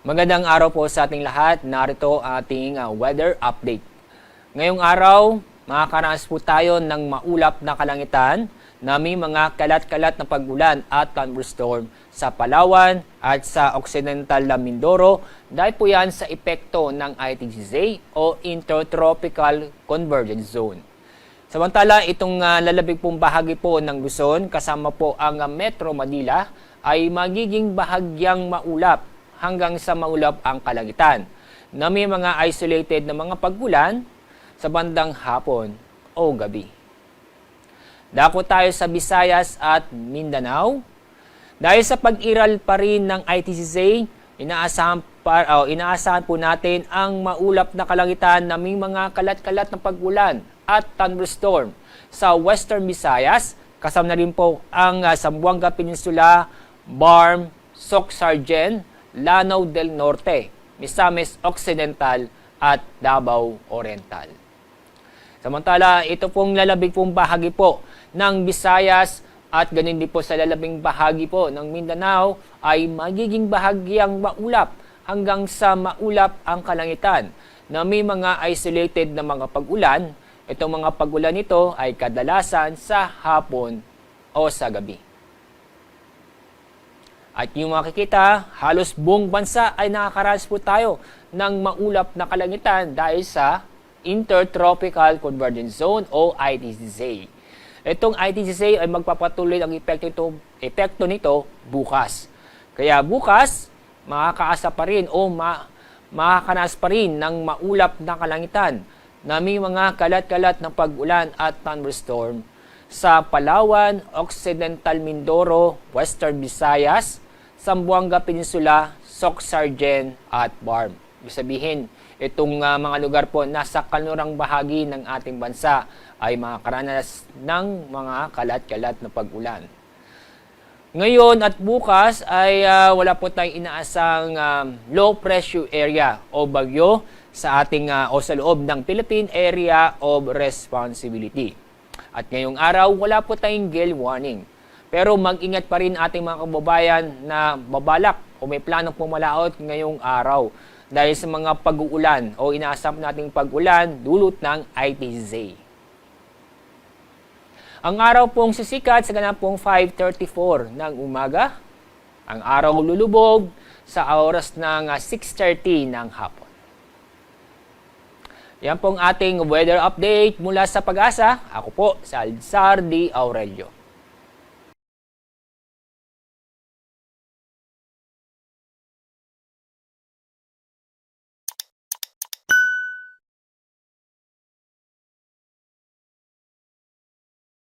Magandang araw po sa ating lahat. Narito ang ating weather update. Ngayong araw, makakaranas po tayo ng maulap na kalangitan na may mga kalat-kalat na pag-ulan at thunderstorm sa Palawan at sa Occidental na Mindoro dahil po yan sa epekto ng ITGZ o Intertropical Convergence Zone. Samantala, itong lalabig pong bahagi po ng Luzon kasama po ang Metro Manila ay magiging bahagyang maulap hanggang sa maulap ang kalangitan na may mga isolated na mga pag-ulan sa bandang hapon o gabi. Dako tayo sa Visayas at Mindanao. Dahil sa pag-iral pa rin ng ITGZ, inaasahan po natin ang maulap na kalangitan na may mga kalat-kalat na pag-ulan at thunderstorm sa Western Visayas, kasama na rin po ang Zamboanga Peninsula, Barm, Soc-Sargen, Lanao del Norte, Misamis Occidental at Davao Oriental. Samantala, ito pong lalabig pong bahagi po ng Visayas at ganun din po sa lalabing bahagi po ng Mindanao ay magiging bahagyang maulap hanggang sa maulap ang kalangitan na may mga isolated na mga pag-ulan. Itong mga pag-ulan nito ay kadalasan sa hapon o sa gabi. At yung makikita, halos buong bansa ay nakakaranas po tayo ng maulap na kalangitan dahil sa Intertropical Convergence Zone o ITGZ. Itong ITGZ ay magpapatuloy ang epekto nito bukas. Kaya bukas, makakaasa pa rin o makakaranas pa rin ng maulap na kalangitan na may mga kalat-kalat na pag-ulan at thunderstorm sa Palawan, Occidental Mindoro, Western Visayas, Zamboanga Peninsula, Soc-Sargen at Barm. Ibig sabihin, itong mga lugar po nasa kanlurang bahagi ng ating bansa ay makakaranas ng mga kalat-kalat na pag-ulan. Ngayon at bukas ay wala po tayong inaasang low pressure area o bagyo sa ating o sa loob ng Philippine Area of Responsibility. At ngayong araw, wala po tayong gale warning. Pero mag-ingat pa rin ating mga kababayan na babalak o may planong pumalaot ngayong araw dahil sa mga pag-uulan o inaasam nating pag-ulan dulot ng ITGZ. Ang araw pong sisikat sa ganapong 5:34 ng umaga. Ang araw lulubog sa oras ng 6:30 ng hapon. Yan pong ating weather update mula sa Pag-asa. Ako po, si Alzar D. Aurelio.